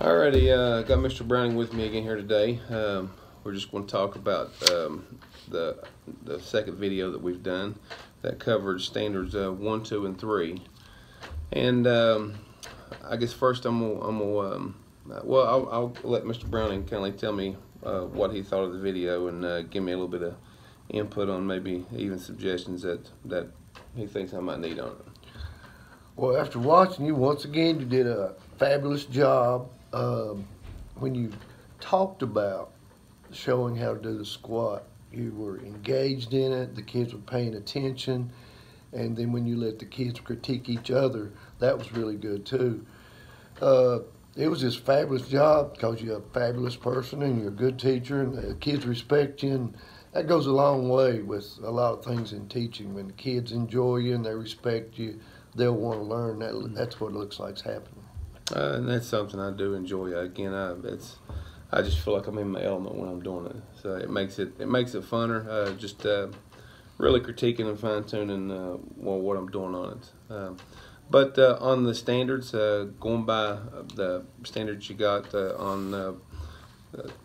Alrighty, got Mr. Browning with me again here today. We're just going to talk about the second video that we've done that covered standards 1, 2, and 3. And I guess first I'll let Mr. Browning kind of tell me what he thought of the video and give me a little bit of input on maybe even suggestions that he thinks I might need on it. Well, after watching you once again, you did a fabulous job. When you talked about showing how to do the squat, you were engaged in it, the kids were paying attention, and then when you let the kids critique each other, that was really good too. It was just a fabulous job because you're a fabulous person and you're a good teacher and the kids respect you, and that goes a long way with a lot of things in teaching. When the kids enjoy you and they respect you, they'll want to learn. That's what it looks like is happening. And that's something I do enjoy. Again, I just feel like I'm in my element when I'm doing it. So it makes it funner. Just really critiquing and fine tuning what I'm doing on it. But on the standards, going by the standards you got on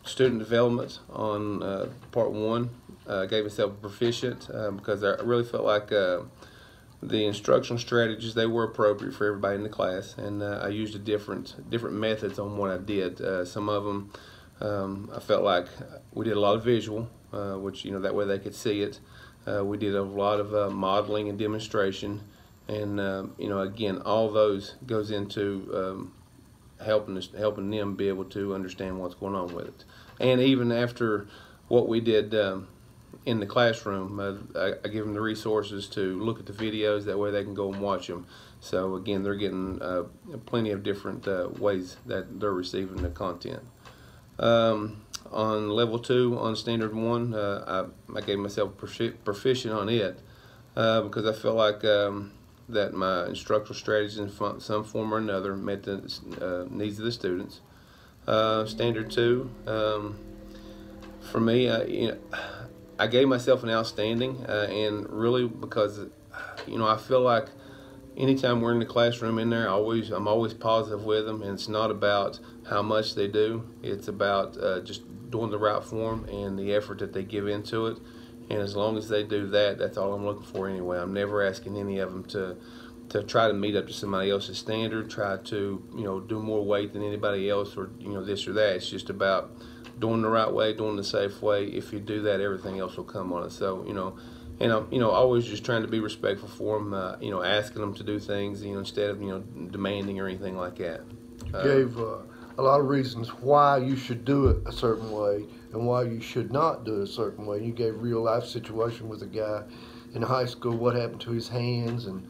student development on part 1, I gave myself a proficient because I really felt like the instructional strategies, they were appropriate for everybody in the class, and I used different methods on what I did. Some of them I felt like we did a lot of visual, which that way they could see it. We did a lot of modeling and demonstration, and again, all those goes into helping them be able to understand what's going on with it. And even after what we did in the classroom, I give them the resources to look at the videos. That way they can go and watch them. So again, they're getting plenty of different ways that they're receiving the content. On level 2, on standard 1, I gave myself proficient on it because I felt like that my instructional strategies in some form or another met the needs of the students. Standard 2, for me, I gave myself an outstanding, and really because I feel like anytime we're in the classroom in there, I'm always positive with them, and it's not about how much they do. It's about just doing the right form and the effort that they give into it. And as long as they do that, that's all I'm looking for anyway. I'm never asking any of them to try to meet up to somebody else's standard, try to do more weight than anybody else, or this or that. It's just about doing the right way, doing the safe way. If you do that, everything else will come on it. So and I'm always just trying to be respectful for them, asking them to do things, instead of demanding or anything like that. You gave a lot of reasons why you should do it a certain way and why you should not do it a certain way. You gave real life situation with a guy in high school, what happened to his hands, and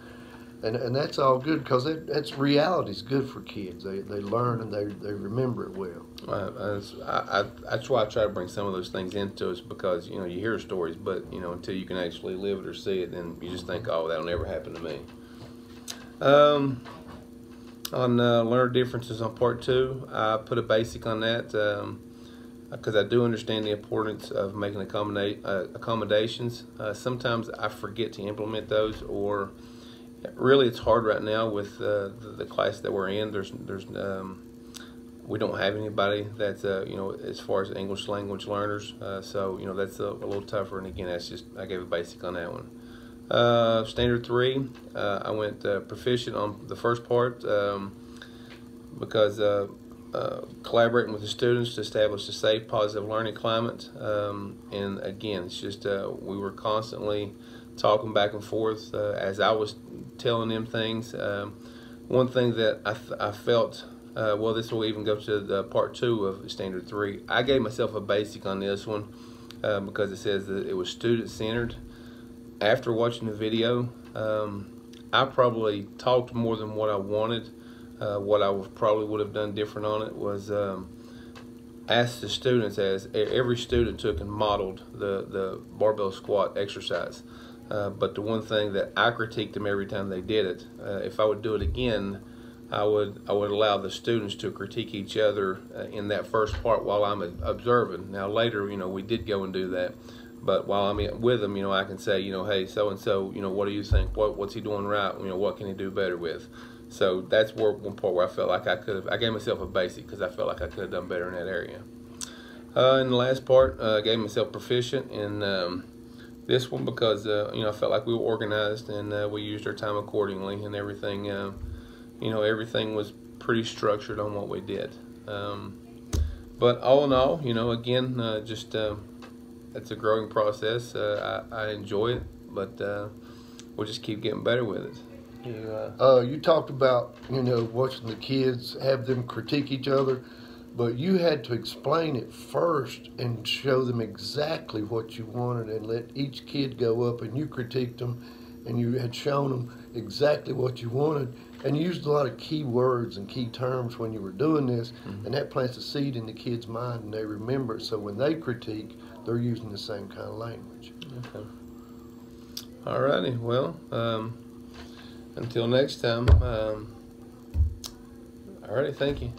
that's all good because that's reality. It's good for kids. They learn and they remember it well. That's why I try to bring some of those things into us, because you hear stories, but until you can actually live it or see it, then you just think, oh, that'll never happen to me. On learner differences on part 2, I put a basic on that because I do understand the importance of making accommodations. Sometimes I forget to implement those, or really it's hard right now with the class that we're in. We don't have anybody that's as far as English language learners, so that's a little tougher. And again, that's just, I gave a basic on that one. Standard 3, I went proficient on the first part because collaborating with the students to establish a safe, positive learning climate. And again, it's just we were constantly talking back and forth as I was telling them things. One thing that I felt, well, this will even go to the part 2 of standard 3. I gave myself a basic on this one because it says that it was student-centered. After watching the video, I probably talked more than what I wanted. What I probably would have done different on it was ask the students, as every student took and modeled the barbell squat exercise. But the one thing that I critiqued them every time they did it, if I would do it again, I would allow the students to critique each other in that first part while I'm observing. Now later, we did go and do that. But while I'm with them, I can say, hey, so-and-so, what do you think? What's he doing right? What can he do better with? So that's one part where I felt like I gave myself a basic because I felt like I could have done better in that area. And the last part, I gave myself proficient in this one because I felt like we were organized and we used our time accordingly, and everything everything was pretty structured on what we did. But all in all, again, it's a growing process. I enjoy it, but we'll just keep getting better with it. You talked about, watching the kids, have them critique each other, but you had to explain it first and show them exactly what you wanted and let each kid go up, and you critiqued them and you had shown them exactly what you wanted, and you used a lot of key words and key terms when you were doing this, and that plants a seed in the kid's mind and they remember it, so when they critique, they're using the same kind of language. Okay. All righty. Well, until next time. All righty. Thank you.